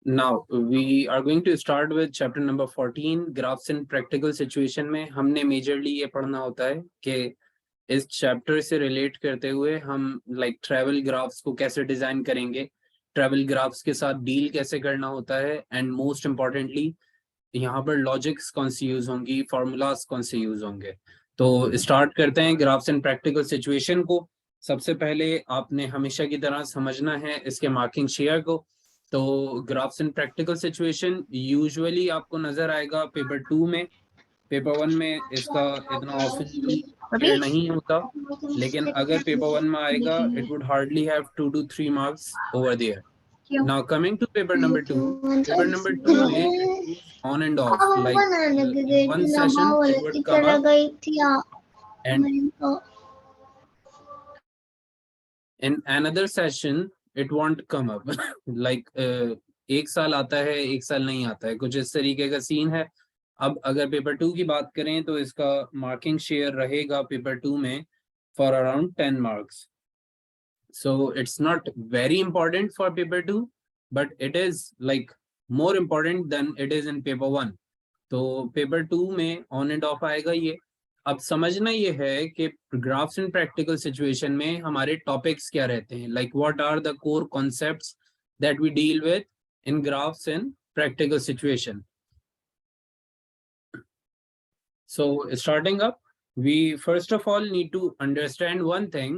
Now we are going to start with chapter number 14 graphs in practical situation में हमने majorly ये पढ़ना होता है कि इस चैप्टर से रिलेट करते हुए हम लाइक ट्रैवल ग्राफ्स को कैसे डिजाइन करेंगे, ट्रैवल ग्राफ्स के साथ डील कैसे करना होता है एंड मोस्ट इम्पॉर्टेंटली यहाँ पर लॉजिक्स कौन सी यूज होंगी, फॉर्मूलाज कौन से यूज होंगे। तो स्टार्ट करते हैं ग्राफ्स इन प्रैक्टिकल सिचुएशन को। सबसे पहले आपने हमेशा की तरह समझना है इसके मार्किंग शेयर को। तो graphs in practical situation usually आपको नजर आएगा पेपर 2 में। पेपर 1 में इसका इतना ऑफनली शेयर नहीं होता, लेकिन अगर पेपर 1 में आएगा it would hardly have 2 to 3 marks over there. Now coming to paper number 2, paper number 2 में on end of like one session it would come up and in another session it won't come up like एक साल आता है एक साल नहीं आता है, कुछ इस तरीके का सीन है। अब अगर पेपर 2 की बात करें तो इसका मार्किंग शेयर रहेगा पेपर 2 में for around 10 marks. so it's not very important for paper 2 but it is like more important than it is in paper 1। तो पेपर 2 में ऑन एंड ऑफ आएगा ये। अब समझना ये है कि ग्राफ्स इन प्रैक्टिकल सिचुएशन में हमारे टॉपिक्स क्या रहते हैं, like what are the core concepts that we deal with in graphs in practical situation. So starting up, we first of all need to understand one thing,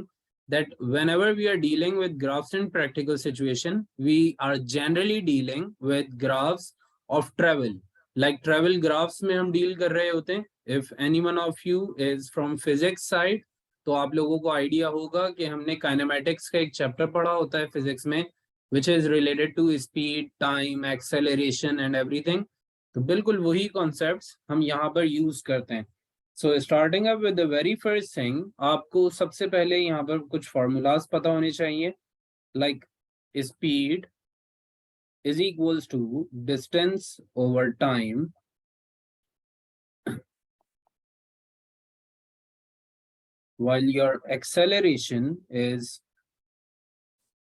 that whenever we are dealing with graphs in practical situation, we are generally dealing with graphs of travel, like travel graphs में हम deal कर रहे होते हैं। If anyone of you is from physics side, तो आप लोगों को आइडिया होगा कि हमने काइनेमेटिक्स का एक चैप्टर पढ़ा होता है फिजिक्स में, which is related to speed, time, acceleration and everything। तो बिल्कुल वही कॉन्सेप्ट्स हम यहाँ पर यूज करते हैं। So starting up with the very first thing, आपको सबसे पहले यहाँ पर कुछ फॉर्मूलाज पता होने चाहिए, like speed is equals to distance over time while your acceleration is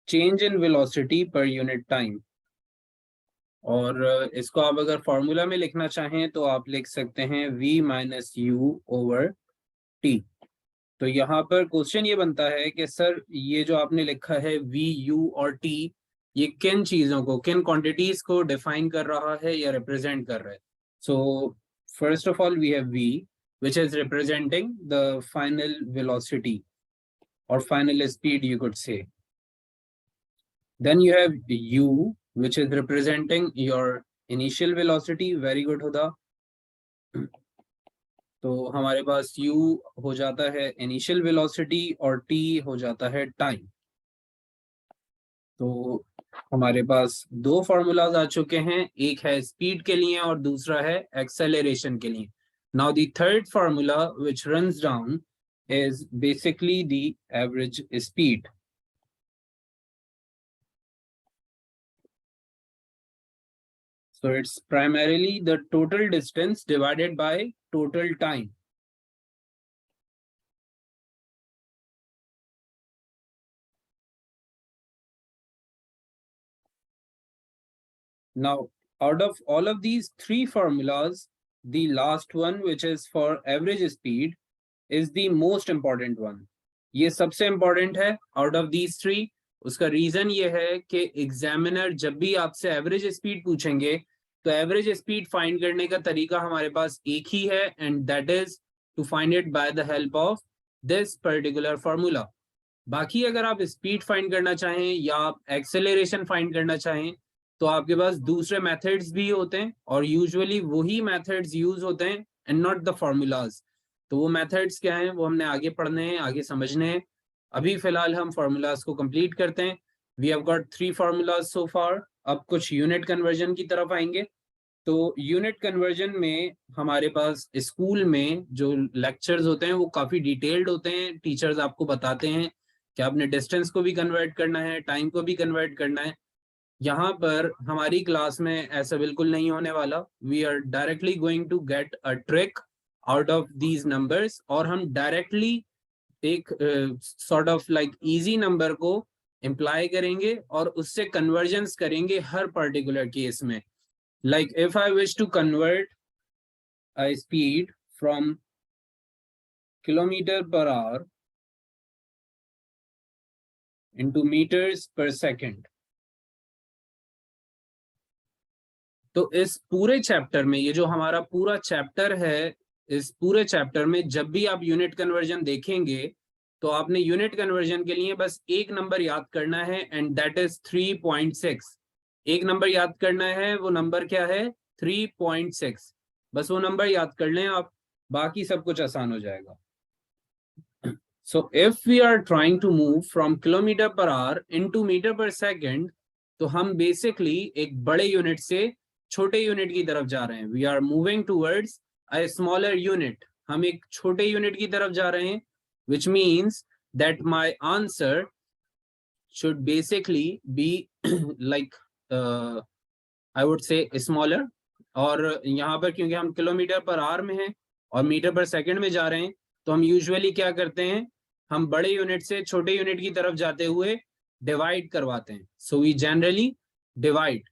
change in velocity per unit time। और इसको आप अगर फॉर्मूला में लिखना चाहें तो आप लिख सकते हैं v minus you over T. तो यहाँ पर क्वेश्चन ये बनता है कि सर ये जो आपने लिखा है v u और t, ये किन चीजों को, किन क्वांटिटीज को डिफाइन कर रहा है या रिप्रेजेंट कर रहा है। So first of all we have v which is representing the final velocity or final speed you could say। then you have u which is representing your initial velocity। very good हुदा। तो हमारे पास u हो जाता है initial velocity और t हो जाता है time. तो हमारे पास दो फॉर्मूलाज आ चुके हैं, एक है स्पीड के लिए और दूसरा है एक्सेलरेशन के लिए। Now the third formula which runs down is basically the average speed। So it's primarily the total distance divided by total time। Now, out of all of these three formulas, the last one, which is for average speed, is the most important one। ये सबसे important है out of these three। उसका reason ये है कि examiner जब भी आपसे एवरेज स्पीड पूछेंगे तो एवरेज स्पीड फाइंड करने का तरीका हमारे पास एक ही है, and that is to find it by the help of this particular formula. बाकी अगर आप स्पीड फाइंड करना चाहें या आप एक्सेलरेशन फाइंड करना चाहें तो आपके पास दूसरे मेथड्स भी होते हैं, और यूजुअली वही मेथड्स यूज होते हैं एंड नॉट द फॉर्मूलाज। तो वो मेथड्स क्या हैं वो हमने आगे पढ़ने हैं, आगे समझने हैं। अभी फिलहाल हम फॉर्मूलाज को कंप्लीट करते हैं। वी हैव गॉट 3 फॉर्मूलाज सो फार। अब कुछ यूनिट कन्वर्जन की तरफ आएंगे। तो यूनिट कन्वर्जन में हमारे पास स्कूल में जो लेक्चर्स होते हैं वो काफी डिटेल्ड होते हैं। टीचर्स आपको बताते हैं कि आपने डिस्टेंस को भी कन्वर्ट करना है, टाइम को भी कन्वर्ट करना है। यहाँ पर हमारी क्लास में ऐसा बिल्कुल नहीं होने वाला। We are directly going to get a trick out of these numbers, और हम डायरेक्टली एक sort of like easy number को इम्प्लाई करेंगे और उससे कन्वर्जन्स करेंगे हर पर्टिकुलर केस में. Like if I wish to convert a speed from kilometer per hour into meters per second. तो इस पूरे चैप्टर में, ये जो हमारा पूरा चैप्टर है, इस पूरे चैप्टर में जब भी आप यूनिट कन्वर्जन देखेंगे तो आपने यूनिट कन्वर्जन के लिए बस एक नंबर याद करना है, एंड दैट इज 3.6. एक नंबर याद करना है, वो नंबर क्या है? 3.6. बस वो नंबर याद कर लें आप, बाकी सब कुछ आसान हो जाएगा. So if we are trying to move from kilometer per hour into meter per second, तो हम basically एक बड़े यूनिट से छोटे यूनिट की तरफ जा रहे हैं. We are moving towards a smaller unit. हम एक छोटे यूनिट की तरफ जा रहे हैं, which means that my answer should basically be like I would say smaller. और यहाँ पर क्योंकि हम किलोमीटर पर आवर में हैं और मीटर पर सेकंड में जा रहे हैं, तो हम यूजुअली क्या करते हैं, हम बड़े यूनिट से छोटे यूनिट की तरफ जाते हुए डिवाइड करवाते हैं. So we generally divide.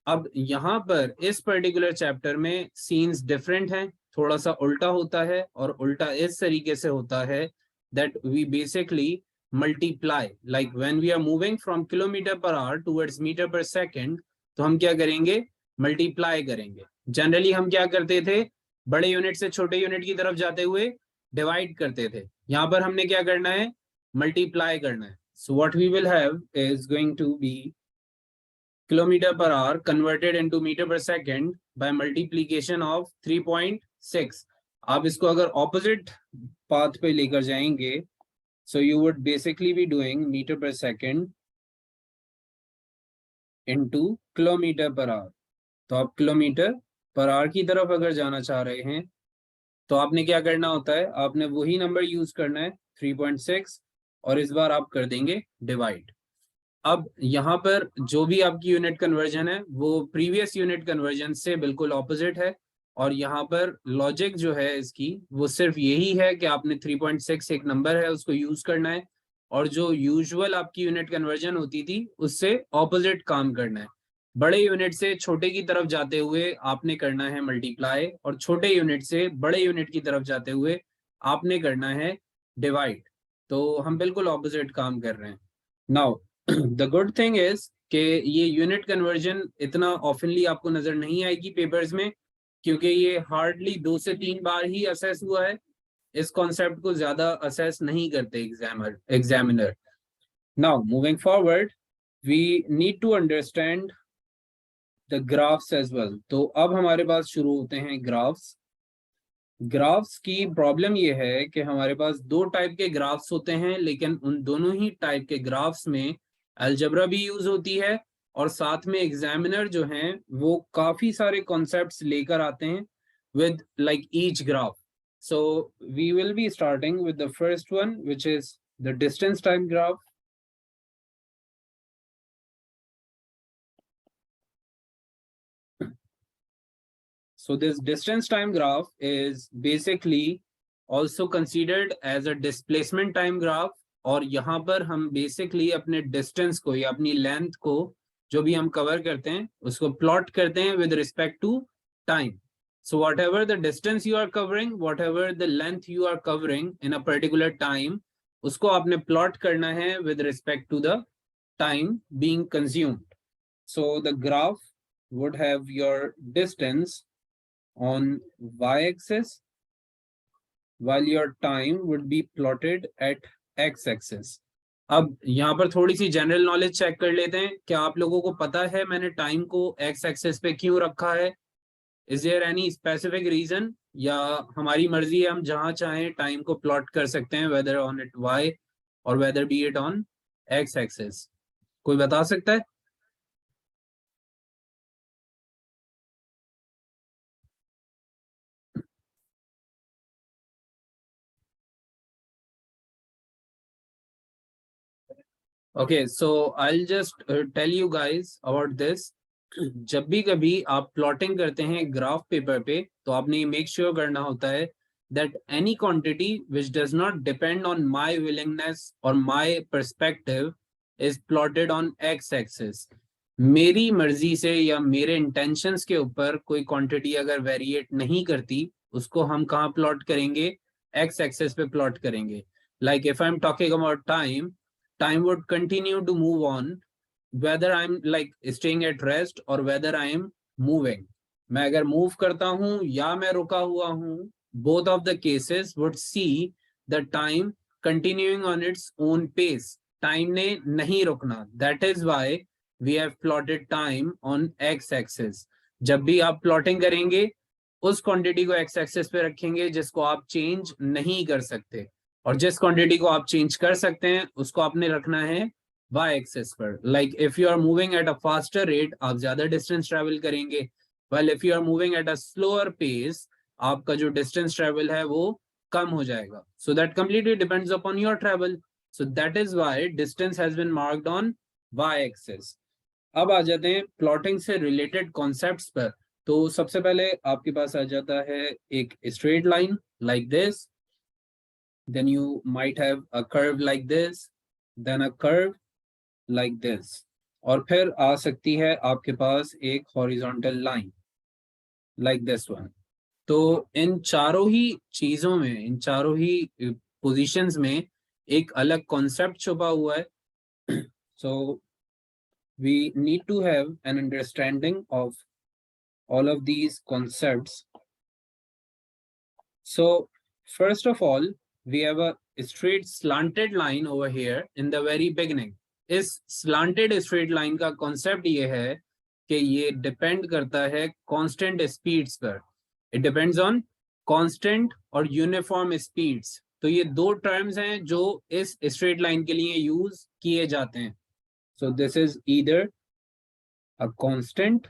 अब यहाँ पर इस पर्टिकुलर चैप्टर में सीन्स डिफरेंट हैं, थोड़ा सा उल्टा होता है, और उल्टा इस तरीके से होता है that we basically multiply. Like when we are moving from kilometre per hour towards metre per second, तो हम क्या करेंगे? मल्टीप्लाई करेंगे. जनरली हम क्या करते थे? बड़े यूनिट से छोटे यूनिट की तरफ जाते हुए डिवाइड करते थे. यहाँ पर हमने क्या करना है? मल्टीप्लाई करना है. So what we will have is going to be kilometre per hour converted into metre per second by multiplication of 3.6. आप इसको अगर ऑपोजिट पाथ पे लेकर जाएंगे, so you would basically be doing metre per second into kilometre per hour. तो आप kilometre per our की तरफ अगर जाना चाह रहे हैं तो आपने क्या करना होता है? आपने वही नंबर यूज करना है 3.6, और इस बार आप कर देंगे डिवाइड. अब यहाँ पर जो भी आपकी यूनिट कन्वर्जन है वो प्रीवियस यूनिट कन्वर्जन से बिल्कुल ऑपोजिट है, और यहाँ पर लॉजिक जो है इसकी वो सिर्फ यही है कि आपने 3.6 एक नंबर है उसको यूज करना है, और जो यूजुअल आपकी यूनिट कन्वर्जन होती थी उससे ऑपोजिट काम करना है. बड़े यूनिट से छोटे की तरफ जाते हुए आपने करना है मल्टीप्लाई, और छोटे यूनिट से बड़े यूनिट की तरफ जाते हुए आपने करना है डिवाइड. तो हम बिल्कुल ऑपोजिट काम कर रहे हैं. Now the good thing is कि ये यूनिट कन्वर्जन इतना ऑफनली आपको नजर नहीं आएगी पेपर्स में, क्योंकि ये हार्डली 2 से 3 बार ही असेस हुआ है. इस कॉन्सेप्ट को ज्यादा असेस नहीं करते examiner. Now moving forward, we need to understand the graphs as well. तो अब हमारे पास शुरू होते हैं ग्राफ्स. ग्राफ्स की प्रॉब्लम ये है कि हमारे पास 2 टाइप के ग्राफ्स होते हैं, लेकिन उन दोनों ही टाइप के ग्राफ्स में अलजेब्रा भी यूज होती है, और साथ में एग्जामिनर जो हैं वो काफी सारे कॉन्सेप्ट्स लेकर आते हैं with like each graph. So we will be starting with the first one, which is the distance time graph. So this distance time graph is basically also considered as a displacement time graph. और यहाँ पर हम basically अपने distance को या अपनी length को जो भी हम कवर करते हैं उसको प्लॉट करते हैं with respect to time. So whatever the distance you are covering, whatever the length you are covering in a particular time, उसको आपने plot करना है with respect to the time being consumed. So the graph would have your distance on y-axis, while your time would be plotted at x-axis. अब यहाँ पर थोड़ी सी general knowledge check कर लेते हैं. क्या आप लोगों को पता है मैंने टाइम को x-axis पे क्यों रखा है? Is there any specific reason, या हमारी मर्जी है, हम जहां चाहें टाइम को प्लॉट कर सकते हैं, whether on it y or whether be it on x axis? कोई बता सकता है? Okay, so I'll just tell you guys about this. जब भी कभी आप प्लॉटिंग करते हैं ग्राफ पेपर पे, तो आपने मेक श्योर करना होता है that any quantity which does not depend on my willingness or my perspective is plotted on x axis. मेरी मर्जी से या मेरे इंटेंशंस के ऊपर कोई क्वांटिटी अगर वेरिएट नहीं करती, उसको हम कहाँ प्लॉट करेंगे? एक्स एक्सेस पे प्लॉट करेंगे. Like if I am talking about time, time would continue to move on whether I am like staying at rest और वेदर आई एम मूविंग. मैं अगर मूव करता हूं या मैं रुका हुआ हूं, both of the cases would see the time continuing on its own pace. Time ने नहीं रुकना. That is why we have plotted time on x axis. जब भी आप प्लॉटिंग करेंगे, उस क्वांटिटी को x एक्सेस पे रखेंगे जिसको आप चेंज नहीं कर सकते, और जिस क्वांटिटी को आप चेंज कर सकते हैं उसको आपने रखना है y एक्सेस पर. Like if you are moving at a faster rate, आप ज्यादा डिस्टेंस ट्रेवल करेंगे. Well if you are moving at a slower pace, आपका जो डिस्टेंस ट्रेवल है वो कम हो जाएगा. So that completely depends upon your travel. So that is why distance has been marked on y axis. अब आ जाते हैं प्लॉटिंग से रिलेटेड कॉन्सेप्ट्स पर. तो सबसे पहले आपके पास आ जाता है एक straight line like this, then you might have a curve like this, then a curve like this, और फिर आ सकती है आपके पास एक horizontal line like this one. तो इन चारों ही चीजों में, इन चारों ही पोजीशंस में एक अलग कॉन्सेप्ट छुपा हुआ है. सो we need to have an understanding of all of these concepts. So first of all, we have a straight slanted line over here in the very beginning. इस slanted straight line का concept ये है कि ये depend करता है constant speeds पर. It depends on constant और uniform speeds. तो ये दो terms हैं जो इस straight line के लिए use किए जाते हैं. So this is either a constant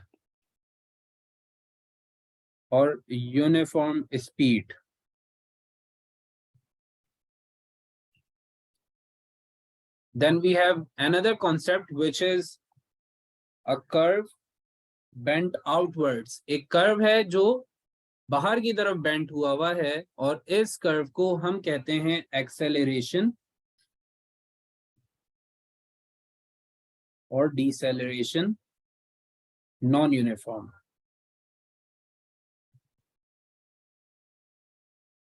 or uniform speed. Then we have another concept which is a curve bent outwards. एक curve है जो बाहर की तरफ बेंट हुआ है, और इस कर्व को हम कहते हैं एक्सेलरेशन और deceleration non uniform.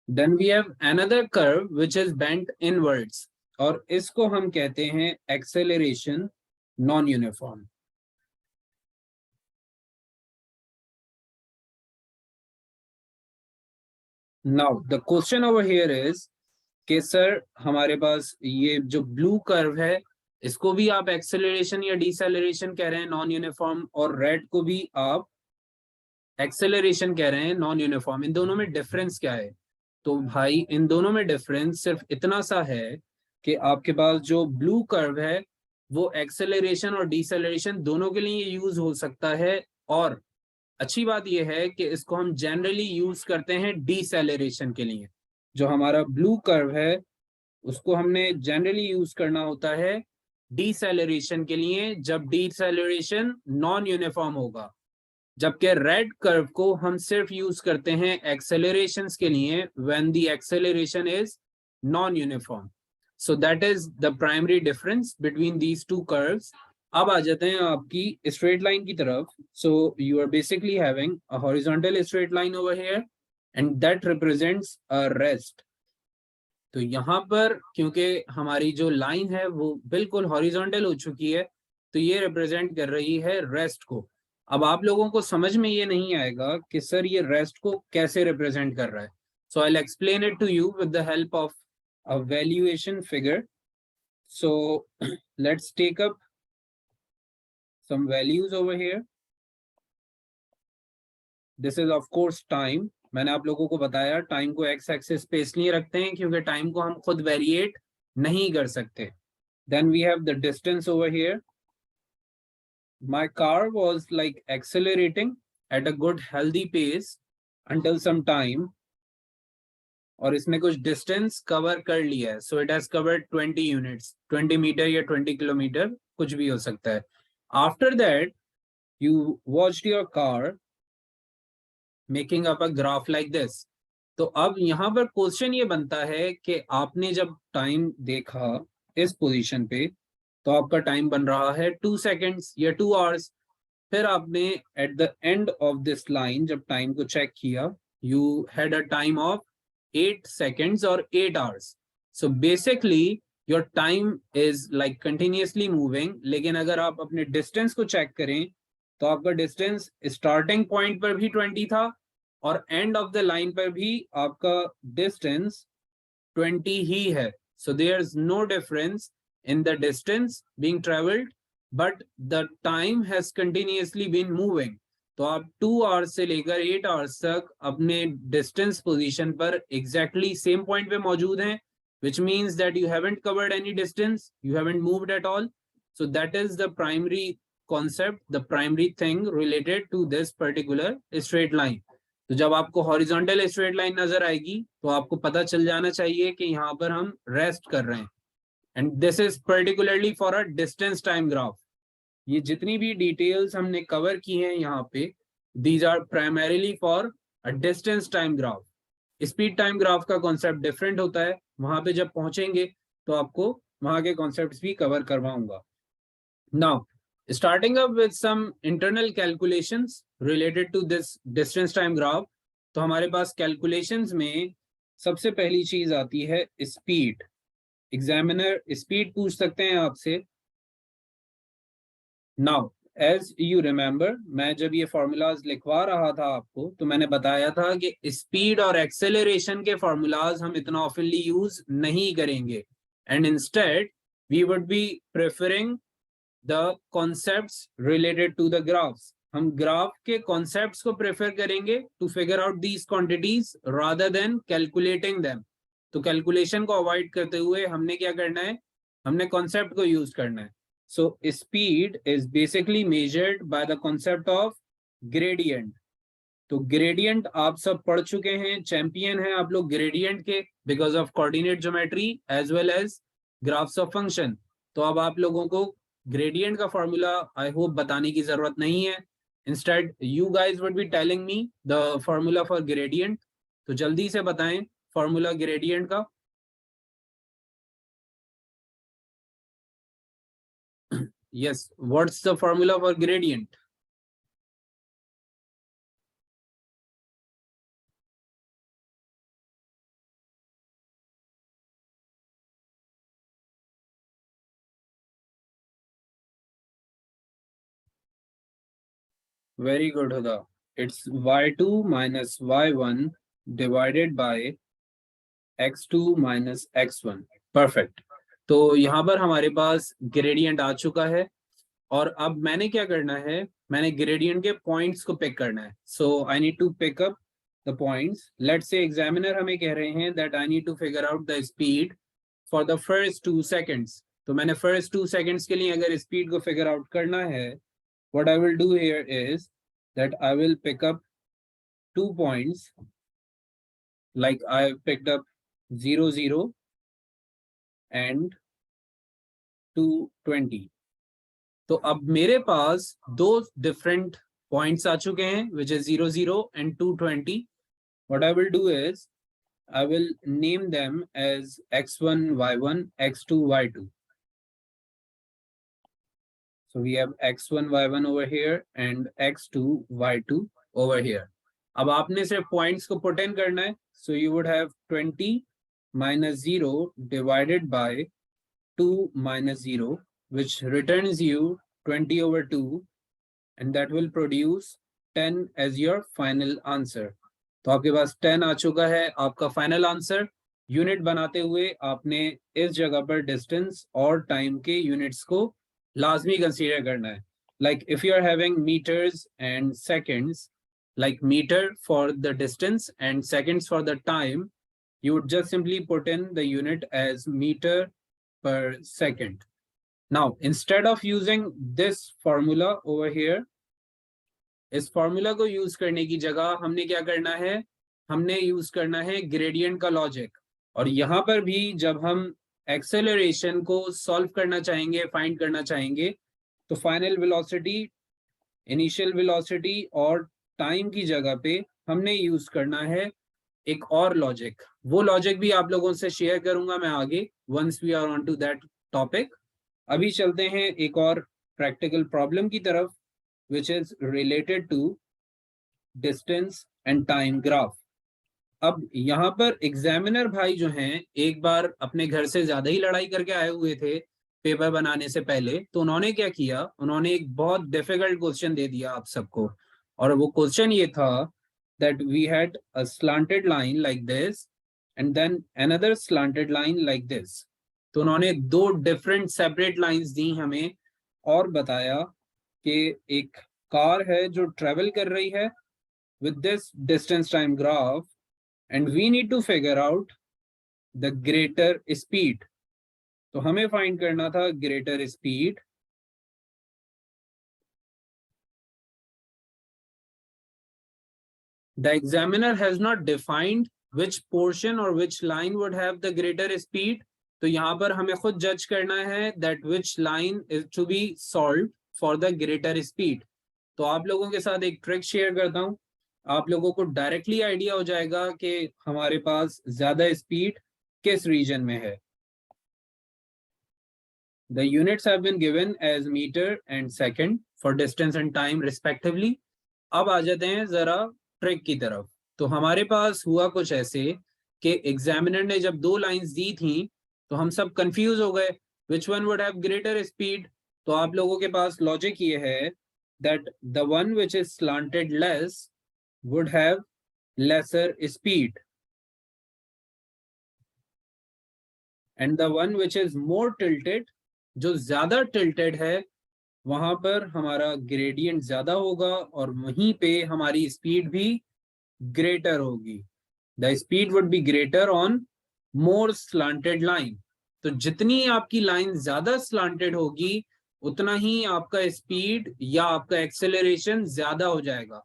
Then we have another curve which is bent inwards, और इसको हम कहते हैं acceleration non uniform. Now the question over here is कि सर हमारे पास ये जो ब्लू कर्व है, इसको भी आप एक्सेलरेशन या डिसेलरेशन कह रहे हैं नॉन यूनिफॉर्म, और रेड को भी आप एक्सेलरेशन कह रहे हैं नॉन यूनिफॉर्म. इन दोनों में डिफरेंस क्या है? तो भाई इन दोनों में डिफरेंस सिर्फ इतना सा है कि आपके पास जो ब्लू कर्व है वो एक्सेलरेशन और डिसेलरेशन दोनों के लिए यूज हो सकता है, और अच्छी बात यह है कि इसको हम जनरली यूज करते हैं डिसेलरेशन के लिए. जो हमारा ब्लू कर्व है उसको हमने जनरली यूज करना होता है डिसेलरेशन के लिए जब डिसेलरेशन नॉन यूनिफॉर्म होगा, जबकि रेड कर्व को हम सिर्फ यूज करते हैं एक्सेलरेशन के लिए when the acceleration is non uniform. So that is the primary difference between these two curves. अब आ जाते हैं आपकी स्ट्रेट लाइन की तरफ. So you are basically having a horizontal straight line over here and that represents a rest. तो यहाँ पर क्योंकि हमारी जो लाइन है वो बिल्कुल हॉरिजॉन्टल हो चुकी है, तो ये रिप्रेजेंट कर रही है रेस्ट को. अब आप लोगों को समझ में ये नहीं आएगा कि सर ये रेस्ट को कैसे रिप्रेजेंट कर रहा है. So I will explain it to you with the help of a valuation figure. So let's take up some values over here. This is of course time. मैंने आप लोगों को बताया टाइम को एक्स एक्सिस पे इसलिए रखते हैं क्योंकि टाइम को हम खुद वेरिएट नहीं कर सकते. Then we have the distance over here. My car was like accelerating at a good healthy pace until some time. और इसने कुछ डिस्टेंस कवर कर लिया है. So it has covered 20 units, 20 metre या 20 किलोमीटर, कुछ भी हो सकता है. After that, you watched your car making up a graph like this. तो अब यहाँ पर क्वेश्चन ये बनता है कि आपने जब टाइम देखा इस पोजीशन पे, तो आपका टाइम बन रहा है 2 सेकेंड्स या 2 आवर्स। फिर आपने at the end of this line जब टाइम को चेक किया, you had a time of 8 seconds or 8 hours. So basically your time is like continuously moving. लेकिन अगर आप अपने डिस्टेंस को चेक करें तो आपका डिस्टेंस स्टार्टिंग पॉइंट पर भी 20 था और एंड ऑफ द लाइन पर भी आपका डिस्टेंस 20 ही है. So there's no difference in the distance being traveled, but the time has continuously been moving. तो आप 2 आवर्स से लेकर 8 आवर्स तक अपने डिस्टेंस पोजीशन पर एग्जैक्टली सेम पॉइंट पे मौजूद हैं, which means that you haven't covered any distance, you haven't moved at all. So that is the primary concept, the primary thing related to this particular straight line. तो जब आपको horizontal straight line नजर आएगी तो आपको पता चल जाना चाहिए कि यहाँ पर हम रेस्ट कर रहे हैं. And this is particularly for a distance time graph. ये जितनी भी डिटेल्स हमने कवर की हैं यहाँ पे, these are primarily for a distance time graph. Speed time graph का कॉन्सेप्ट डिफरेंट होता है. वहां पे जब पहुंचेंगे तो आपको वहां के कॉन्सेप्ट्स भी कवर करवाऊंगा. Now starting up with some internal calculations related to this distance time graph. तो हमारे पास calculations में सबसे पहली चीज आती है स्पीड. एग्जामिनर स्पीड पूछ सकते हैं आपसे. नाउ एज यू रिमेंबर, मैं जब ये फॉर्मूलाज लिखवा रहा था आपको तो मैंने बताया था कि स्पीड और एक्सेलरेशन के फॉर्मूलाज हम इतना ऑफनली यूज नहीं करेंगे and instead we would be preferring the concepts related to the graphs. हम ग्राफ के कॉन्सेप्ट्स को प्रेफर करेंगे to figure out these quantities rather than calculating them. तो कैलकुलेशन को अवॉइड करते हुए हमने क्या करना है, हमने कॉन्सेप्ट को यूज करना है. So speed is basically measured by the concept of gradient. तो ग्रेडियंट आप सब पढ़ चुके हैं, चैंपियन हैं आप लोग ग्रेडियंट के, because of coordinate geometry as well as graphs of function. तो अब आप लोगों को ग्रेडियंट का फॉर्मूला आई होप बताने की जरूरत नहीं है. Instead you guys would be telling me the formula for gradient. तो जल्दी से बताएं फॉर्मूला ग्रेडियंट का. Yes, what's the formula for gradient? Very good, Huda. It's y2 minus y1 divided by x2 minus x1. Perfect. तो यहाँ पर हमारे पास gradient आ चुका है और अब मैंने क्या करना है, मैंने ग्रेडियंट के पॉइंट्स को पिक करना है. So I need to pick up the points. Let's say examiner हमें कह रहे हैं that I need to figure out the speed for the first 2 seconds. तो मैंने फर्स्ट 2 seconds के लिए अगर स्पीड को फिगर आउट करना है, what I will do here is that I will pick up 2 points, like I picked up 0, 0 and 220. तो अब मेरे पास 2 different points आ चुके हैं, which is 0, 0 and 220. What I will do is I will name them as x1, y1, x2, y2. So we have x1, y1 over here and x2, y2 over here. अब आपने सिर्फ points को put in करना है. So you would have 20 minus 0 divided by 2 minus 0, which returns you 20 over 2, and that will produce 10 as your final answer. तो आपके पास 10 आ चुका है आपका फाइनल आंसर. यूनिट बनाते हुए आपने इस जगह पर डिस्टेंस और टाइम के यूनिट्स को लाजमी कंसीडर करना है. Like if you are having metres and seconds, like meter for the distance and seconds for the time, you would just simply put in the unit as meter per second. Now instead of using this formula over here, इस formula को use करने की जगह हमने क्या करना है, हमने यूज करना है ग्रेडियंट का लॉजिक. और यहाँ पर भी जब हम एक्सेलरेशन को सॉल्व करना चाहेंगे, फाइंड करना चाहेंगे, तो फाइनल वेलोसिटी, इनिशियल वेलोसिटी और टाइम की जगह पे हमने यूज करना है एक और लॉजिक. वो लॉजिक भी आप लोगों से शेयर करूंगा मैं आगे, once we are on to that topic. अभी चलते हैं एक और प्रैक्टिकल प्रॉब्लम की तरफ, which is related to distance and time graph. अब यहाँ पर एग्जामिनर भाई जो हैं एक बार अपने घर से ज्यादा ही लड़ाई करके आए हुए थे पेपर बनाने से पहले, तो उन्होंने क्या किया, उन्होंने एक बहुत डिफिकल्ट क्वेश्चन दे दिया आप सबको। और वो क्वेश्चन ये था that we had a slanted line like this and then another slanted line like this। तो उन्होंने दो डिफरेंट सेपरेट लाइंस दी हमें और बताया कि एक कार है जो ट्रेवल कर रही है with this distance time graph and we need to figure out the greater speed। तो हमें फाइंड करना था greater speed। The examiner has not defined which portion or which line would have the greater speed। तो यहाँ पर हमें खुद जज करना है that which line is to be solved for the greater speed। तो आप लोगों के साथ एक ट्रिक शेयर करता हूँ, आप लोगों को डायरेक्टली आइडिया हो जाएगा कि हमारे पास ज्यादा स्पीड किस रीजन में है। The units have been given as meter and second for distance and time respectively। अब आ जाते हैं जरा ट्रिक की तरफ। तो हमारे पास हुआ कुछ ऐसे कि एग्जामिनर ने जब दो लाइंस दी थी तो हम सब कंफ्यूज हो गए which one would have greater speed. तो आप लोगों के पास लॉजिक ये है that the one which is slanted less would have laser speed and the one which is more tilted, जो ज्यादा टिल्टेड है वहां पर हमारा ग्रेडियंट ज्यादा होगा और वहीं पे हमारी स्पीड भी ग्रेटर होगी। The speed would be greater on more slanted line. तो जितनी आपकी लाइन ज्यादा स्लांटेड होगी उतना ही आपका स्पीड या आपका एक्सेलरेशन ज्यादा हो जाएगा।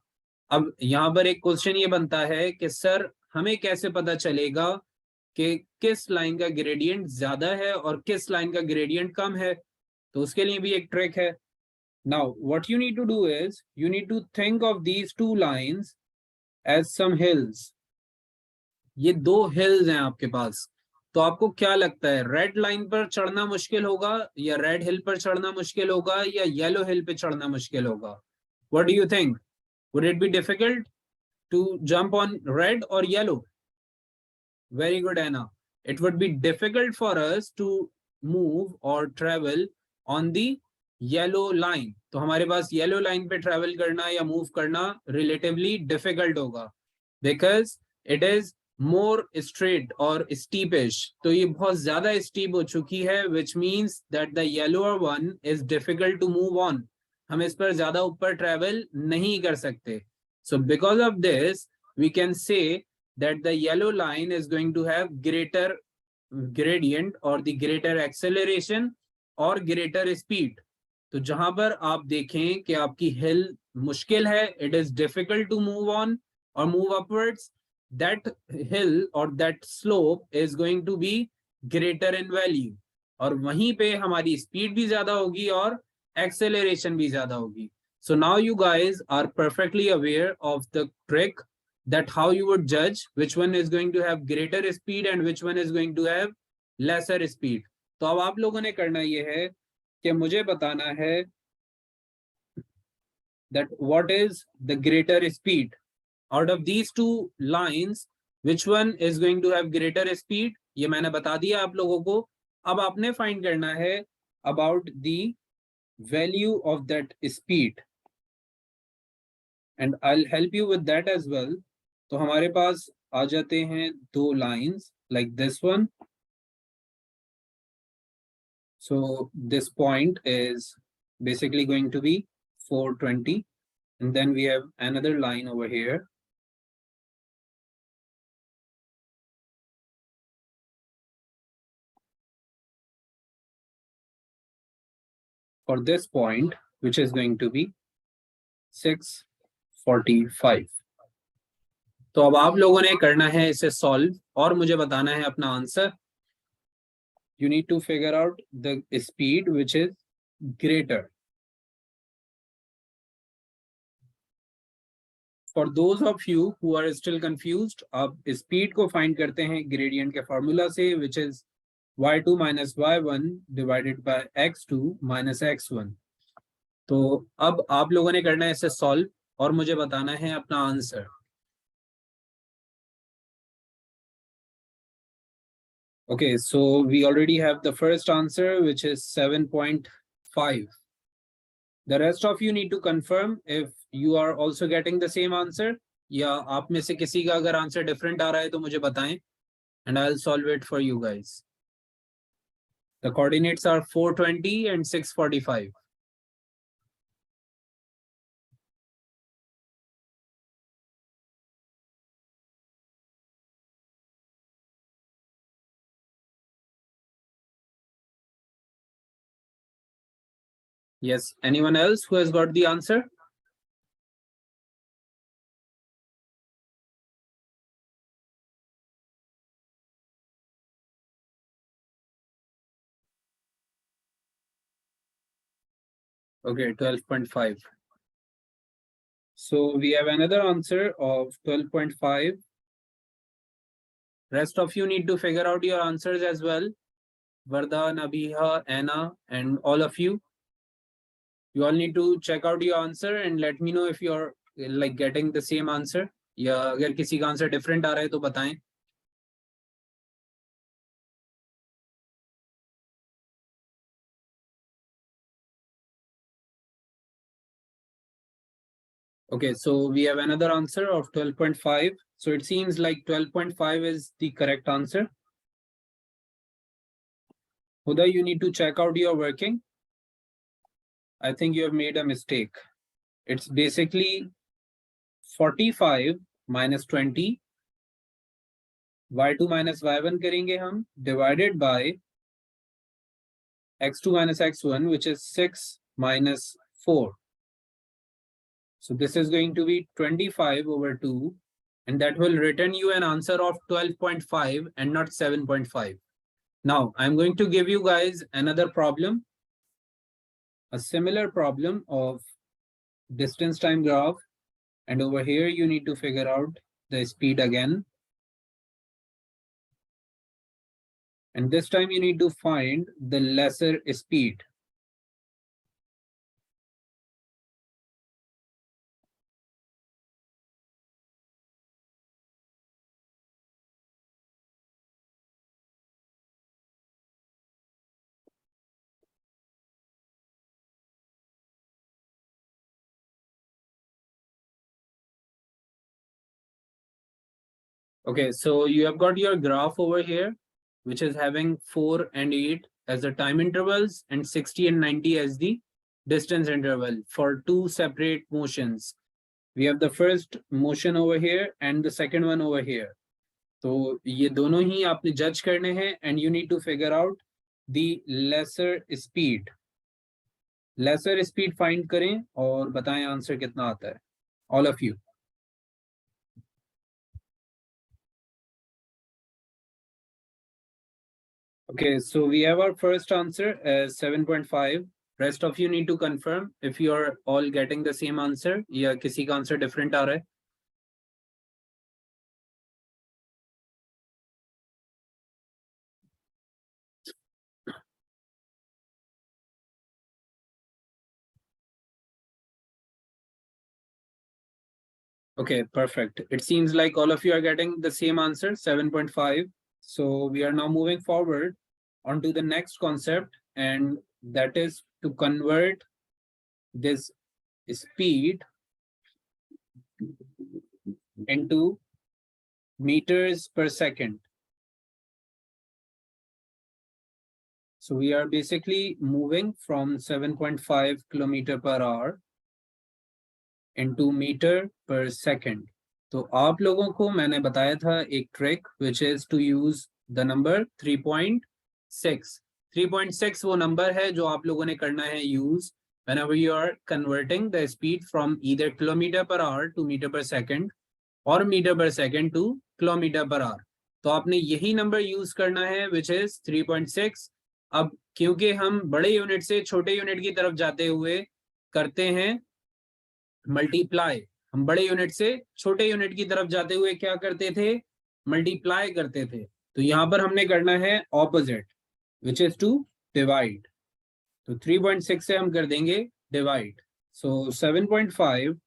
अब यहाँ पर एक क्वेश्चन ये बनता है कि सर हमें कैसे पता चलेगा कि किस लाइन का ग्रेडियंट ज्यादा है और किस लाइन का ग्रेडियंट कम है। तो उसके लिए भी एक ट्रिक है। Now, what you need to do is you need to think of these two lines as some hills। ये दो hills हैं आपके पास। तो आपको क्या लगता है, रेड लाइन पर चढ़ना मुश्किल होगा या रेड हिल पर चढ़ना मुश्किल होगा या येलो हिल पे चढ़ना मुश्किल होगा? What do you think? Would it be difficult to jump on red or yellow? Very good, Anna. It would be difficult for us to move or travel on the yellow line. तो हमारे पास yellow line पे travel करना या move करना relatively difficult होगा because it is more straight और स्टीपिश। तो ये बहुत ज्यादा स्टीप हो चुकी है which means that the yellower one is difficult to move on. हम इस पर ज्यादा ऊपर ट्रेवल नहीं कर सकते। So because of this we can say that the yellow line is going to have greater gradient और द ग्रेटर एक्सेलरेशन और ग्रेटर स्पीड। तो जहां पर आप देखें कि आपकी हिल मुश्किल है, it is difficult to move on और मूव अपवर्ड्स, दैट हिल और that slope is going to be greater in value. और वहीं पे हमारी स्पीड भी ज्यादा होगी और एक्सेलरेशन भी ज्यादा होगी। So now you guys are perfectly aware of the trick that how you would judge which one is going to have greater speed and which one is going to have lesser speed। तो अब आप लोगों ने करना ये है कि मुझे बताना है that what is the greater speed out of these two lines, which one is going to have greater speed। ये मैंने बता दिया आप लोगों को। अब आपने फाइंड करना है about the value of that speed and I'll help you with that as well। तो हमारे पास आ जाते हैं दो lines like this one। So this point is basically going to be 420 and then we have another line over here. For this point which is going to be 645। तो अब आप लोगों ने करना है इसे सॉल्व और मुझे बताना है अपना answer. You need to figure out the speed which is greater। For those of you who are still confused, आप स्पीड को फाइंड करते हैं ग्रेडियंट के फॉर्मूला से which is y2 minus y1 divided by x2 minus x1। तो अब आप लोगों ने करना है इसे सॉल्व और मुझे बताना है अपना answer. Okay, so we already have the first answer, which is 7.5. The rest of you need to confirm if you are also getting the same answer, या आप में से किसी का अगर आंसर डिफरेंट आ रहा है तो मुझे बताएं, and I'll solve it for you guys. The coordinates are 420 and 645. Yes, anyone else who has got the answer? Okay, 12.5. So we have another answer of 12.5. Rest of you need to figure out your answers as well. Varda, Nabiha, Anna, and all of you. You all need to check out your answer and let me know if you're like getting the same answer, या अगर किसी का answer different आ रहा है तो बताएं। Okay, so we have another answer of 12.5. So it seems like 12.5 is the correct answer. Huda, you need to check out your working. I think you have made a mistake. It's basically 45 minus 20, y2 minus y1 करेंगे हम, divided by x2 minus x1, which is 6 minus 4. So this is going to be 25 over 2, and that will return you an answer of 12.5 and not 7.5. Now, I'm going to give you guys another problem, a similar problem of distance time graph. And over here, you need to figure out the speed again. And this time you need to find the lesser speed. Okay, so you have got your graph over here, which is having 4 and 8 as the time intervals and 60 and 90 as the distance interval for two separate motions. We have the first motion over here and the second one over here. तो ये दोनों ही आपने जज करने हैं and you need to figure out the lesser speed. Lesser speed find करें और बताएं आंसर कितना आता है. All of you. Okay, so we have our first answer as 7.5. Rest of you need to confirm if you are all getting the same answer या किसी का answer different आ रहा है. Okay, perfect. It seems like all of you are getting the same answer, 7.5. So we are now moving forward onto the next concept, and that is to convert this speed into meters per second. So we are basically moving from 7.5 kilometer per hour into meter per second. तो आप लोगों को मैंने बताया था एक trick which is to use the number 3.6. 3.6 वो number है जो आप लोगों ने करना है use whenever you are converting the speed from either kilometer per hour to meter per second or meter per second to kilometer per hour. तो आपने यही नंबर यूज करना है which is 3.6. अब क्योंकि हम बड़े यूनिट से छोटे यूनिट की तरफ जाते हुए करते हैं मल्टीप्लाई, हम बड़े यूनिट से छोटे यूनिट की तरफ जाते हुए क्या करते थे, मल्टीप्लाई करते थे. तो यहाँ पर हमने करना है opposite. which is to divide. तो 3.6 से हम कर देंगे divide. So 7.5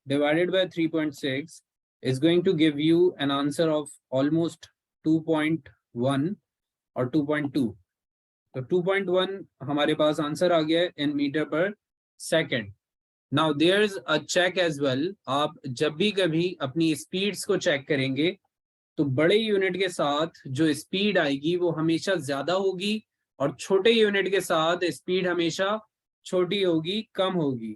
divided by 3.6 is going to give you an answer of almost 2.1 or 2.2. तो 2.1 हमारे पास आंसर आ गया है in meter per second. Now there's a check as well. आप जब भी कभी अपनी स्पीड्स को चेक करेंगे तो बड़े यूनिट के साथ जो स्पीड आएगी वो हमेशा ज्यादा होगी और छोटे यूनिट के साथ स्पीड हमेशा छोटी होगी, कम होगी.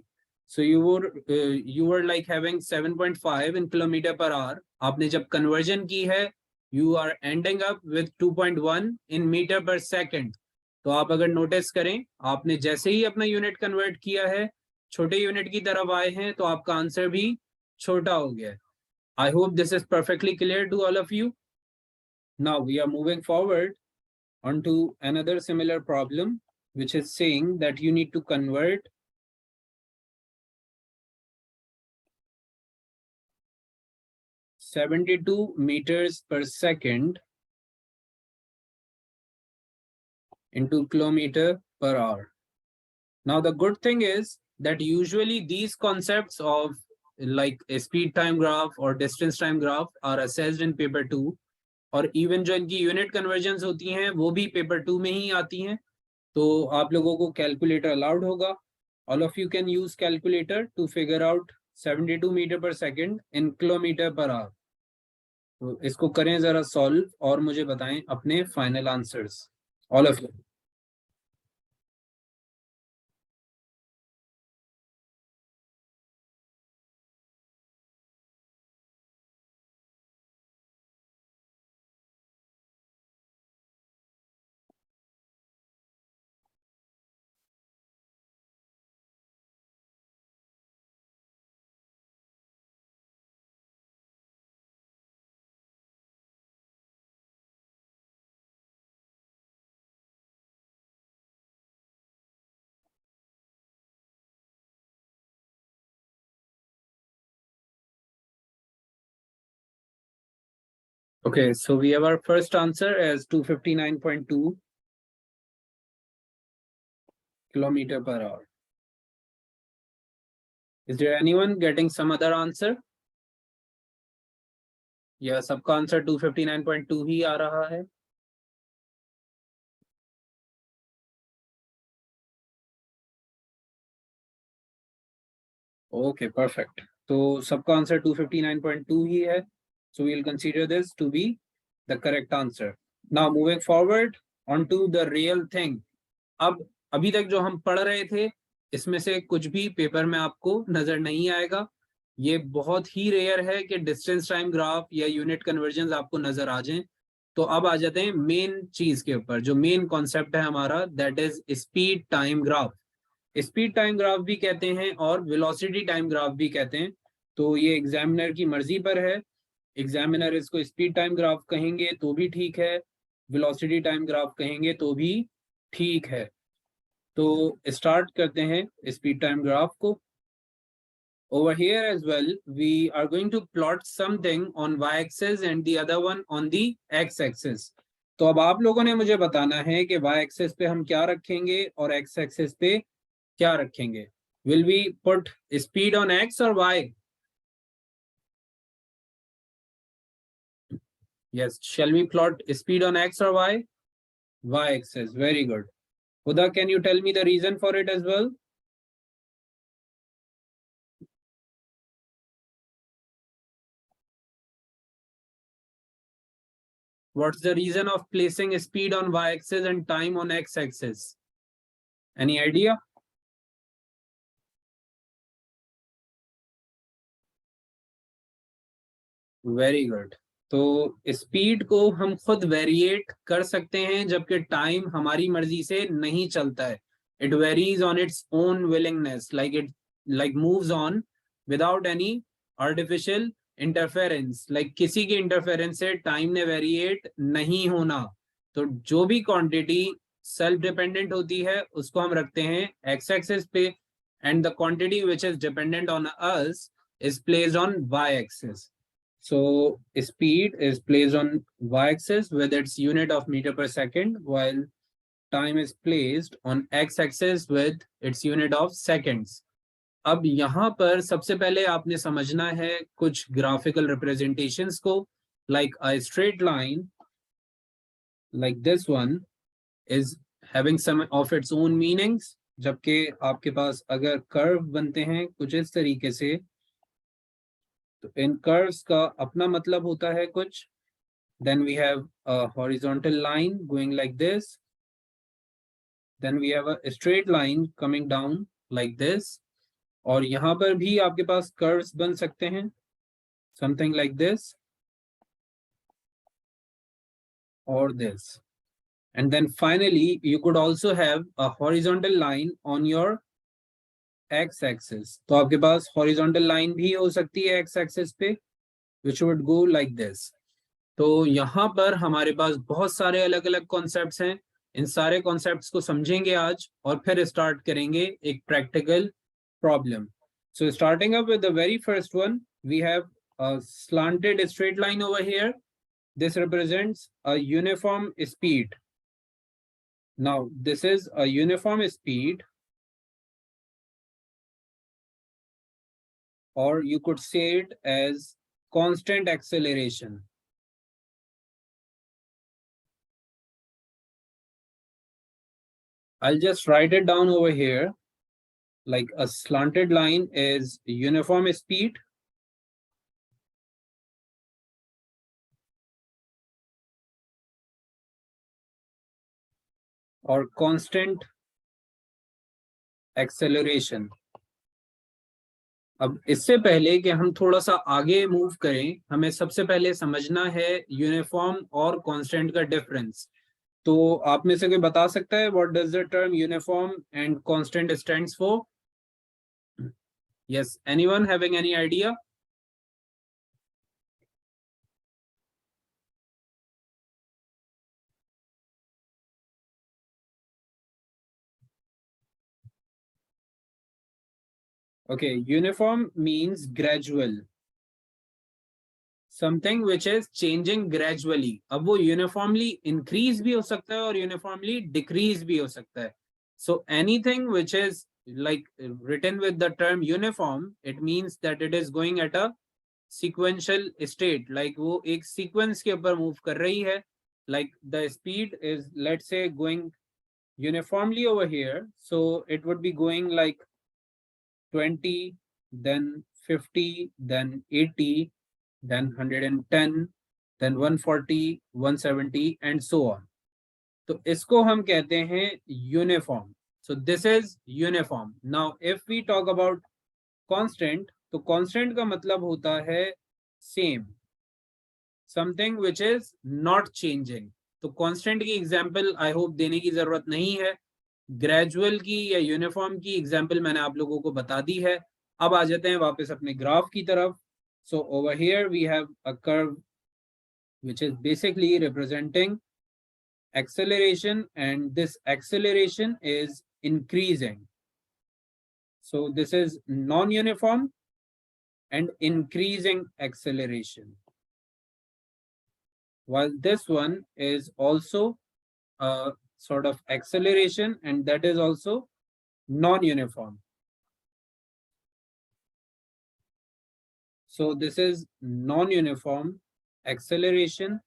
So you were like having 7.5 in kilometre per hour. आपने जब कन्वर्जन की है you are ending up with 2.1 in metre per second. तो आप अगर नोटिस करें, आपने जैसे ही अपना यूनिट कन्वर्ट किया है, छोटे यूनिट की तरफ आए हैं, तो आपका आंसर भी छोटा हो गया है. I hope this is perfectly clear to all of you. Now we are moving forward onto another similar problem, which is saying that you need to convert 72 meters per second into kilometer per hour. Now the good thing is that usually these concepts of like a speed time graph or distance time graph are assessed in paper 2, और even जो इनकी unit convergence होती हैं वो भी paper 2 में ही आती हैं. तो आप लोगों को कैलकुलेटर अलाउड होगा. All of you can use calculator to figure out 72 metre per second in kilometre per hour. तो इसको करें जरा सॉल्व और मुझे बताएं अपने final answers, all of you. Okay, so we have our first answer as 259.2 kilometer per hour. Is there anyone getting some other answer? या सबका आंसर 259.2 ही आ रहा है? Okay, perfect. तो सबका आंसर 259.2 ही है. So we'll consider this to be the correct answer. Now moving forward onto the real thing. अब अभी तक जो हम पढ़ रहे थे इसमें से कुछ भी पेपर में आपको नजर नहीं आएगा. ये बहुत ही रेयर है कि डिस्टेंस टाइम ग्राफ या यूनिट कन्वर्जन आपको नजर आ जाएं. तो अब आ जाते हैं मेन चीज के ऊपर, जो मेन कॉन्सेप्ट है हमारा, that is speed time graph. Speed time graph भी कहते हैं और वेलोसिटी टाइम ग्राफ भी कहते हैं. तो ये एग्जामिनर की मर्जी पर है. एग्जामिनर इसको स्पीड टाइम ग्राफ कहेंगे तो भी ठीक है, वेलोसिटी टाइम ग्राफ कहेंगे तो भी ठीक है. तो स्टार्ट करते हैं स्पीड टाइम ग्राफ को. Over here as well, we are going to plot something on y-axis and the other one on the x-axis. तो अब आप लोगों ने मुझे बताना है कि y-axis पे हम क्या रखेंगे और x-axis पे क्या रखेंगे. Will we put speed on x or y? Yes, shall we plot speed on x or y? Y-axis, very good. Huda, can you tell me the reason for it as well? What's the reason of placing speed on y-axis and time on x-axis? Any idea? Very good. तो speed को हम खुद variate कर सकते हैं जबकि time हमारी मर्जी से नहीं चलता है. It varies on its own willingness, like moves on without any artificial interference. Like किसी के इंटरफेरेंस से टाइम ने वेरिएट नहीं होना. तो जो भी क्वांटिटी सेल्फ डिपेंडेंट होती है उसको हम रखते हैं एक्स एक्सिस पे, and the quantity which is dependent on us is placed on Y axis. So speed is placed on y-axis with its unit of meter per second, while time is placed on x-axis with its unit of seconds. अब यहाँ पर सबसे पहले आपने समझना है कुछ graphical representations को, like a straight line like this one is having some of its own meanings, जबकि आपके पास अगर कर्व बनते हैं कुछ इस तरीके से, तो इन कर्व्स का अपना मतलब होता है कुछ. Then we have a horizontal line going like this. Then we have a straight line coming down like this. और यहाँ पर भी आपके पास कर्व्स बन सकते हैं, something like this or this. And then finally you could also have a horizontal line on your x-axis. तो आपके पास horizontal line भी हो सकती है x-axis पे, which would go like this. तो यहाँ पर हमारे पास बहुत सारे अलग अलग कॉन्सेप्ट्स हैं. इन सारे कॉन्सेप्ट्स को समझेंगे आज और फिर स्टार्ट करेंगे एक practical problem. So starting up with the very first one, we have a slanted straight line over here. This represents a uniform speed. Now this is a uniform speed, or you could say it as constant acceleration. I'll just write it down over here. Like a slanted line is uniform speed. और constant acceleration. अब इससे पहले कि हम थोड़ा सा आगे move करें, हमें सबसे पहले समझना है यूनिफॉर्म और कांस्टेंट का डिफरेंस. तो आप में से कोई बता सकता है what does the term uniform and constant stands for? Yes, anyone having any idea? Okay, uniform means gradual, something which is changing gradually. अब वो uniformly increase भी हो सकता है और uniformly decrease भी हो सकता है. So anything which is like written with the term uniform, it means that it is going at a sequential state. Like वो एक sequence के ऊपर move कर रही है. Like the speed is, let's say, going uniformly over here. So it would be going like 20, then 50, then 80, then 110, then 140, 170 and so on. तो इसको हम कहते हैं uniform. So this is uniform. Now if we talk about constant, तो constant का मतलब होता है same, something which is not changing. तो constant की एग्जांपल आई होप देने की जरूरत नहीं है. ग्रेजुअल की या यूनिफॉर्म की एग्जांपल मैंने आप लोगों को बता दी है. अब आ जाते हैं वापस अपने ग्राफ की तरफ. So over here we have a curve which is basically representing acceleration, and this acceleration is increasing. So this is non-uniform and increasing acceleration, while this one is also a sort of acceleration, and that is also non-uniform. So this is non-uniform acceleration.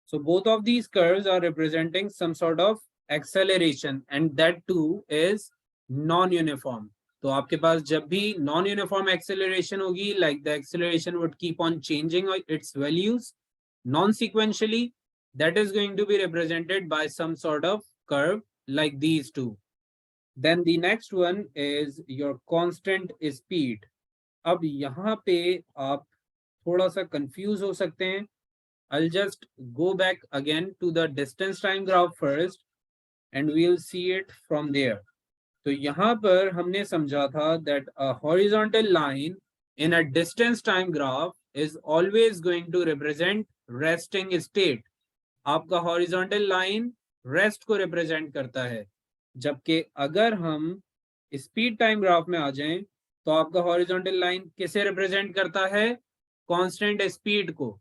So both of these curves are representing some sort of acceleration, and that too is non-uniform. तो आपके पास जब भी non-uniform acceleration होगी, like the acceleration would keep on changing its values non-sequentially, that is going to be represented by some sort of curve like these two. Then the next one is your constant speed. अब यहाँ पे आप थोड़ा सा confuse हो सकते हैं. I'll just go back again to the distance time graph first and we'll see it from there. तो यहाँ पर हमने समझा था that a horizontal line in a distance time graph is always going to represent resting state. आपका horizontal line rest को represent करता है, जबकि अगर हम speed time graph में आ जाएं तो आपका horizontal line किसे represent करता है? constant speed को.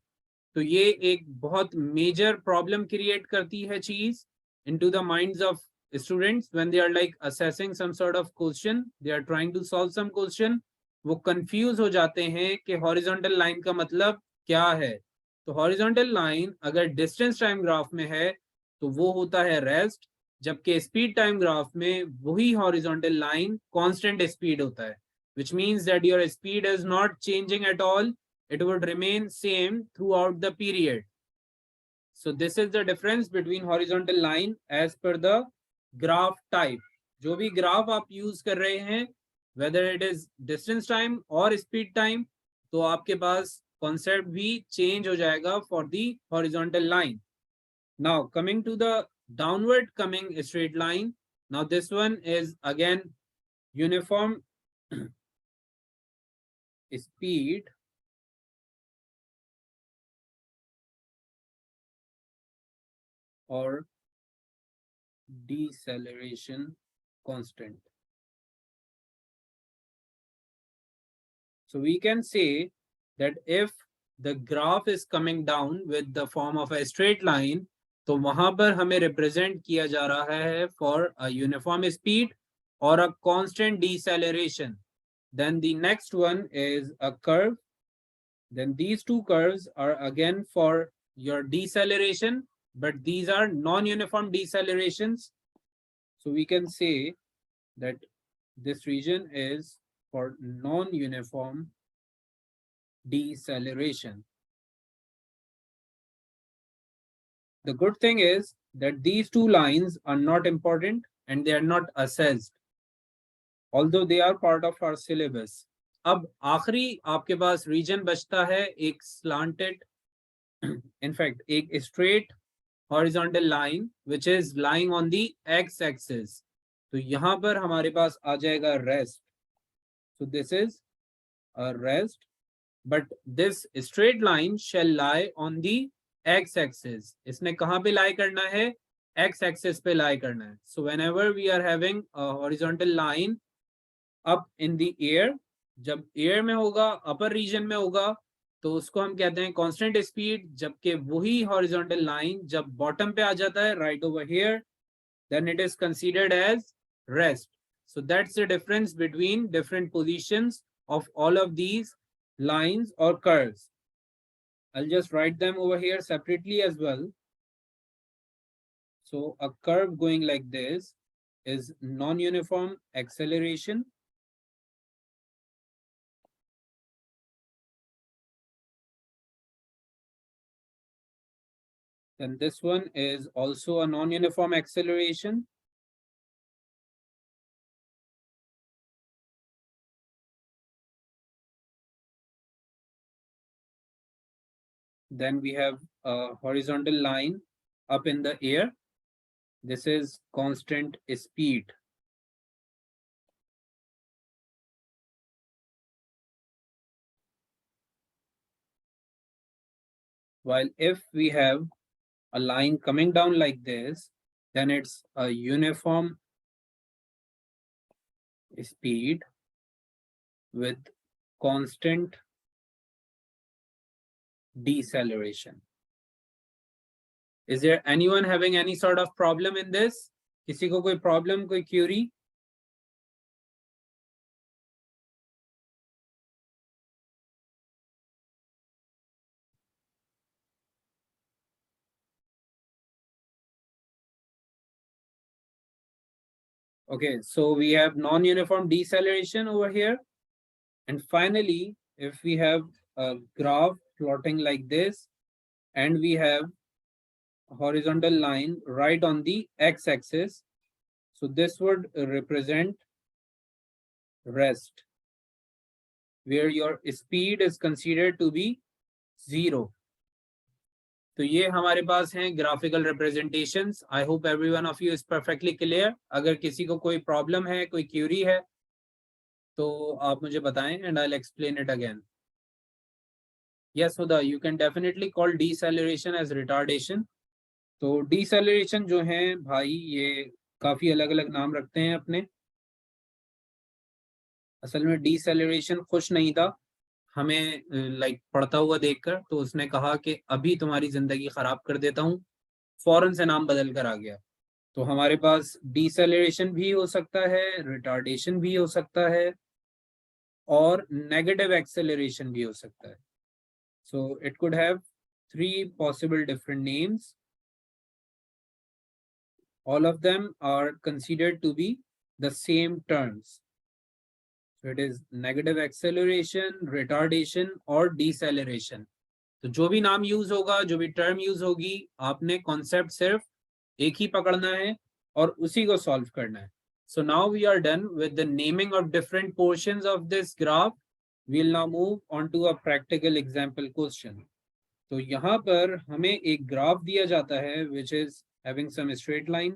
तो ये एक बहुत मेजर प्रॉब्लम क्रिएट करती है चीज into the minds of students when they are like assessing some sort of question, they are trying to solve some question. वो कंफ्यूज हो जाते हैं कि हॉरिजॉन्टल लाइन का मतलब क्या है. तो हॉरिजॉन्टल लाइन अगर डिस्टेंस टाइम ग्राफ में है तो वो होता है रेस्ट, जबकि स्पीड टाइम ग्राफ में वही हॉरिजॉन्टल लाइन कांस्टेंट स्पीड होता है, which means that your speed is not changing at all, it would remain same throughout the period. So this is the difference between horizontal line as per the graph type. जो भी graph आप use कर रहे हैं, whether it is distance time or speed time, तो आपके पास concept भी change हो जाएगा for the horizontal line. Now coming to the downward coming straight line, now this one is again uniform speed or deceleration constant. So we can say that if the graph is coming down with the form of a straight line, तो वहां पर हमें represent किया जा रहा है for a uniform speed or a constant deceleration. Then the next one is a curve. Then these two curves are again for your deceleration, but these are non-uniform decelerations. So we can say that this region is for non-uniform deceleration. The good thing is that these two lines are not important and they are not assessed, although they are part of our syllabus. अब आखिरी आपके पास reason बचता है एक slanted, in fact एक straight horizontal line which is lying on the x-axis. तो यहाँ पर हमारे पास आ जाएगा rest. So this is a rest, but this straight line shall lie on the x-axis. इसने कहाँ पे lie करना है? x-axis पे lie करना है. So whenever we are having a horizontal line up in the air, जब air में होगा, upper region में होगा, तो उसको हम कहते हैं constant speed, जबकि वही horizontal line जब bottom पे आ जाता है, right over here, then it is considered as rest. So that's the difference between different positions of all of these lines or curves. I'll just write them over here separately as well. So a curve going like this is non-uniform acceleration. Then this one is also a non-uniform acceleration. Then we have a horizontal line up in the air. This is constant speed. While if we have a line coming down like this, then it's a uniform speed with constant deceleration. Is there anyone having any sort of problem in this? किसी को कोई problem, कोई query? Okay, so we have non-uniform deceleration over here. And finally, if we have a graph plotting like this, and we have a horizontal line right on the x-axis, so this would represent rest, where your speed is considered to be 0. तो ये हमारे पास हैं graphical representations. I hope everyone of you is perfectly clear. अगर किसी को कोई problem है, कोई क्यूरी है, तो आप मुझे बताएं and I will explain it again. Yes Huda, you can definitely call deceleration as retardation. तो डीसेलरेशन जो है भाई, ये काफी अलग अलग नाम रखते हैं अपने. असल में डीसेलरेशन खुश नहीं था, हमें लाइक पढ़ता हुआ देखकर, तो उसने कहा कि अभी तुम्हारी जिंदगी खराब कर देता हूँ, फौरन से नाम बदल कर आ गया। तो हमारे पास डिसेलरेशन भी हो सकता है, रिटार्डेशन भी हो सकता है, और नेगेटिव एक्सेलरेशन भी हो सकता है। So it could have three possible different names. All of them are considered to be the same terms. So it is negative acceleration, retardation और deceleration. तो जो भी नाम यूज होगा, जो भी टर्म यूज होगी, आपने कॉन्सेप्ट सिर्फ एक ही पकड़ना है और उसी को सॉल्व करना है. So now we are done with the naming of different portions of this graph. We'll now move on to a practical example question. तो यहाँ पर हमें एक ग्राफ दिया जाता है which is having some straight line,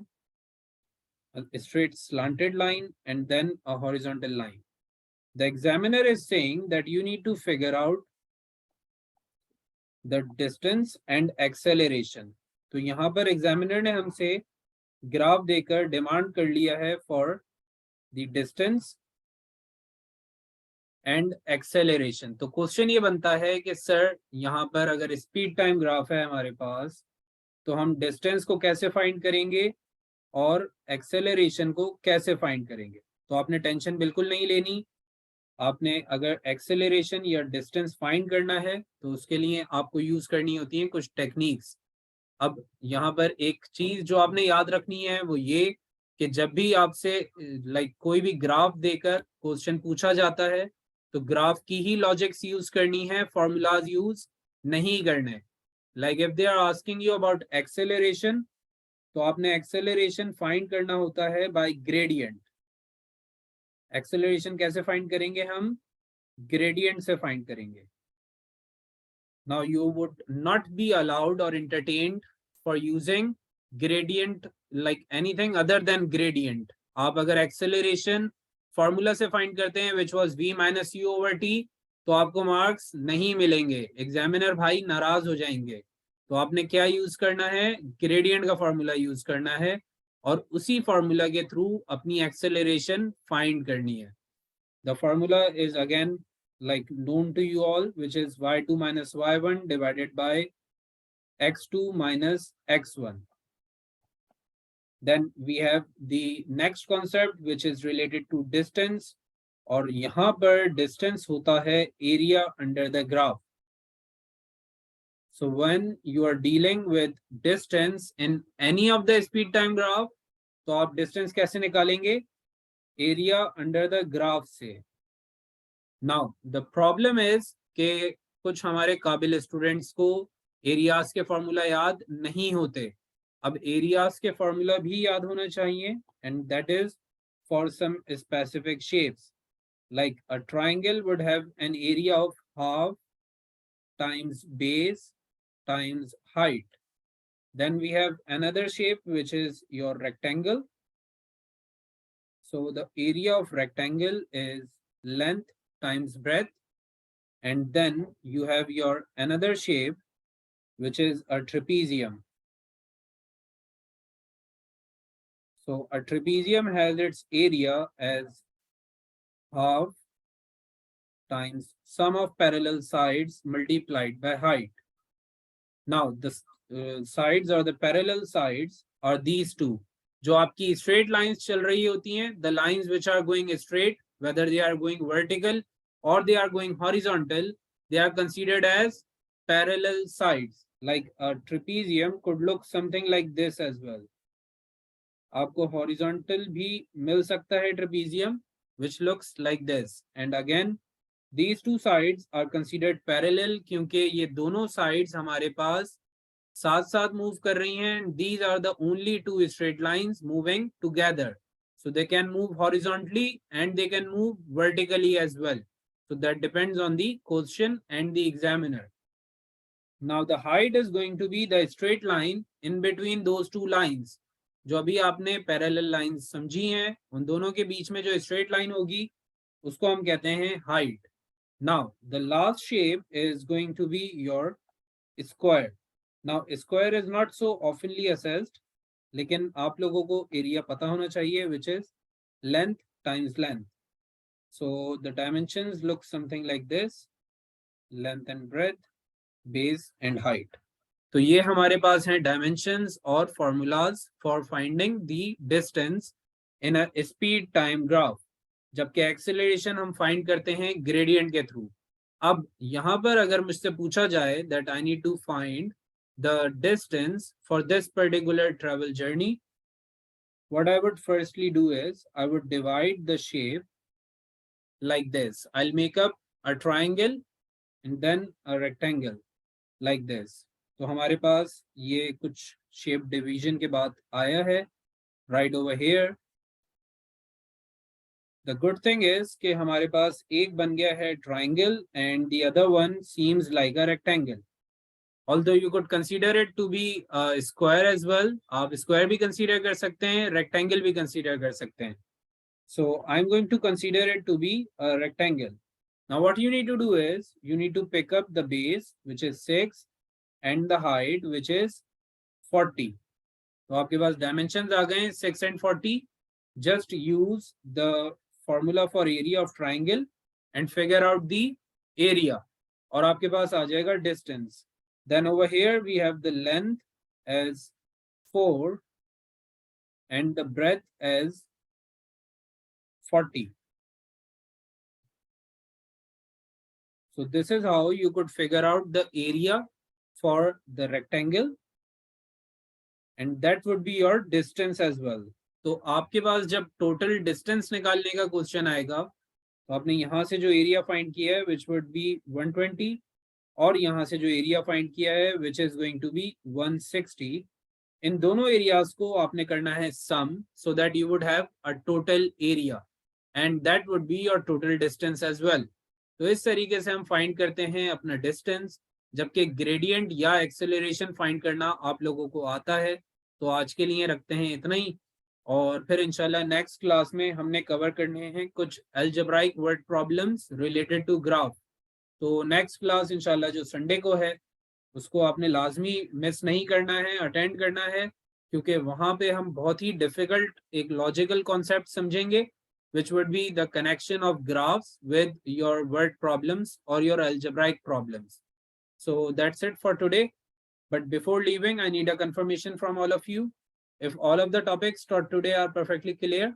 a straight slanted line, and then a horizontal line. The examiner is saying that you need to figure out the distance and acceleration. तो यहाँ पर एग्जामिनर ने हमसे graph देकर demand कर लिया है for the distance and acceleration. तो क्वेश्चन ये बनता है कि सर यहाँ पर अगर स्पीड टाइम ग्राफ है हमारे पास, तो हम डिस्टेंस को कैसे फाइंड करेंगे और एक्सेलरेशन को कैसे फाइंड करेंगे. तो आपने टेंशन बिल्कुल नहीं लेनी. आपने अगर एक्सेलरेशन या डिस्टेंस फाइंड करना है तो उसके लिए आपको यूज करनी होती है कुछ टेक्निक्स. अब यहाँ पर एक चीज जो आपने याद रखनी है वो ये कि जब भी आपसे लाइक कोई भी ग्राफ देकर क्वेश्चन पूछा जाता है, तो ग्राफ की ही लॉजिक्स यूज करनी है, फॉर्मूलाज यूज नहीं करने. Like if they are asking you about acceleration, तो आपने एक्सेलरेशन फाइंड करना होता है बाय ग्रेडियंट. एक्सेलरेशन कैसे फाइंड करेंगे हम? ग्रेडियंट से फाइंड करेंगे. Now you would not be allowed or entertained for using gradient like anything other than gradient. आप अगर acceleration फॉर्मूला से फाइंड करते हैं which was v minus u over t, तो आपको मार्क्स नहीं मिलेंगे, एग्जामिनर भाई नाराज हो जाएंगे. तो आपने क्या यूज करना है? ग्रेडियंट का फॉर्मूला यूज करना है और उसी फॉर्मूला के थ्रू अपनी एक्सेलरेशन फाइंड करनी है. The formula is again like known to you all, which is y2 minus y1 divided by x2 minus x1. Then we have the next concept which is related to distance, और यहाँ पर distance होता है area under the graph. So when you are dealing with distance in any of the speed time graph, तो आप distance कैसे निकालेंगे? Area under the graph से. नाउ द प्रॉब्लम इज कि कुछ हमारे काबिल स्टूडेंट्स को एरियाज के फॉर्मूला याद नहीं होते. अब एरियाज के फॉर्मूला भी याद होना चाहिए, and that is for some specific shapes. Like a triangle would have an area of half times base times height. Then we have another shape which is your rectangle. So the area of rectangle is length times breadth, and then you have your another shape which is a trapezium. So a trapezium has its area as half times sum of parallel sides multiplied by height. Now the sides or the parallel sides are these two. जो आपकी straight lines चल रही होती हैं, the lines which are going straight, whether they are going vertical or they are going horizontal, they are considered as parallel sides. Like a trapezium could look something like this as well. आपको horizontal भी मिल सकता है trapezium, which looks like this. And again, these two sides are considered parallel क्योंकि ये दोनों sides हमारे पास साथ साथ मूव कर रही हैं. These are the only two straight lines moving together. So they can move horizontally and they can move vertically as well. So that depends on the question and the examiner. Now the height is going to be the straight line in between those two lines. जो अभी आपने parallel lines समझी हैं, उन दोनों के बीच में जो straight line होगी उसको हम कहते हैं height. Now the last shape is going to be your square. Now square is not so oftenly assessed, लेकिन आप लोगों को एरिया पता होना चाहिए, which is length times length. So the dimensions look something like this. length and breadth, base and height. तो ये हमारे पास हैं dimensions और formulas for finding the distance in a speed time graph. जबकि acceleration हम find करते हैं gradient के through. अब यहाँ पर अगर मुझसे पूछा जाए that I need to find the distance for this particular travel journey, what I would firstly do is I would divide the shape like this. I'll make up a triangle and then a rectangle like this. तो हमारे पास ये कुछ shape division के बाद आया है right over here. The good thing is कि हमारे पास एक बन गया है triangle and the other one seems like a rectangle. Although you could consider it to be a square as well. आप square भी consider कर सकते हैं, rectangle भी consider कर सकते हैं. So I'm going to consider it to be a rectangle. Now what you need to do is you need to pick up the base which is 6 and the height which is 40. तो आपके पास dimensions आ गए 6 and 40. Just use the formula for area of triangle and figure out the area. और आपके पास आ जाएगा distance. Then over here we have the length as 4 and the breadth as 40. So this is how you could figure out the area for the rectangle and that would be your distance as well. तो आपके पास जब total distance निकालने का question आएगा तो आपने यहाँ से जो एरिया फाइंड किया है which would be 120 और यहाँ से जो एरिया फाइंड किया है which is going to be 160. इन दोनों एरियाज को आपने करना है sum so that you would have a total area and that would be your total distance as well. तो इस तरीके से हम फाइंड करते हैं अपना डिस्टेंस, जबकि ग्रेडियंट या एक्सेलरेशन फाइंड करना आप लोगों को आता है. तो आज के लिए रखते हैं इतना ही और फिर इंशाल्लाह नेक्स्ट क्लास में हमने कवर करने हैं कुछ algebraic word problems related to graph. तो नेक्स्ट क्लास इंशाल्लाह जो संडे को है उसको आपने लाजमी मिस नहीं करना है, अटेंड करना है, क्योंकि वहां पे हम बहुत ही डिफिकल्ट एक लॉजिकल कॉन्सेप्ट समझेंगे which would be the connection of graphs with your word problems or your algebraic problems. So that's it for today. But before leaving, I need a confirmation from all of you. If all of the topics taught today are perfectly clear,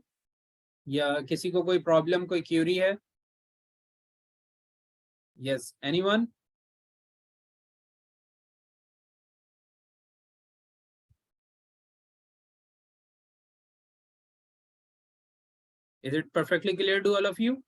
या किसी को कोई problem, कोई query है? Yes, anyone? Is it perfectly clear to all of you?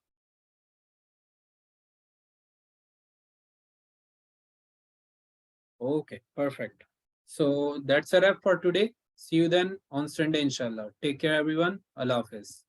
Okay, perfect. So that's a wrap for today. See you then on Sunday, inshallah. Take care, everyone. Allah Hafiz.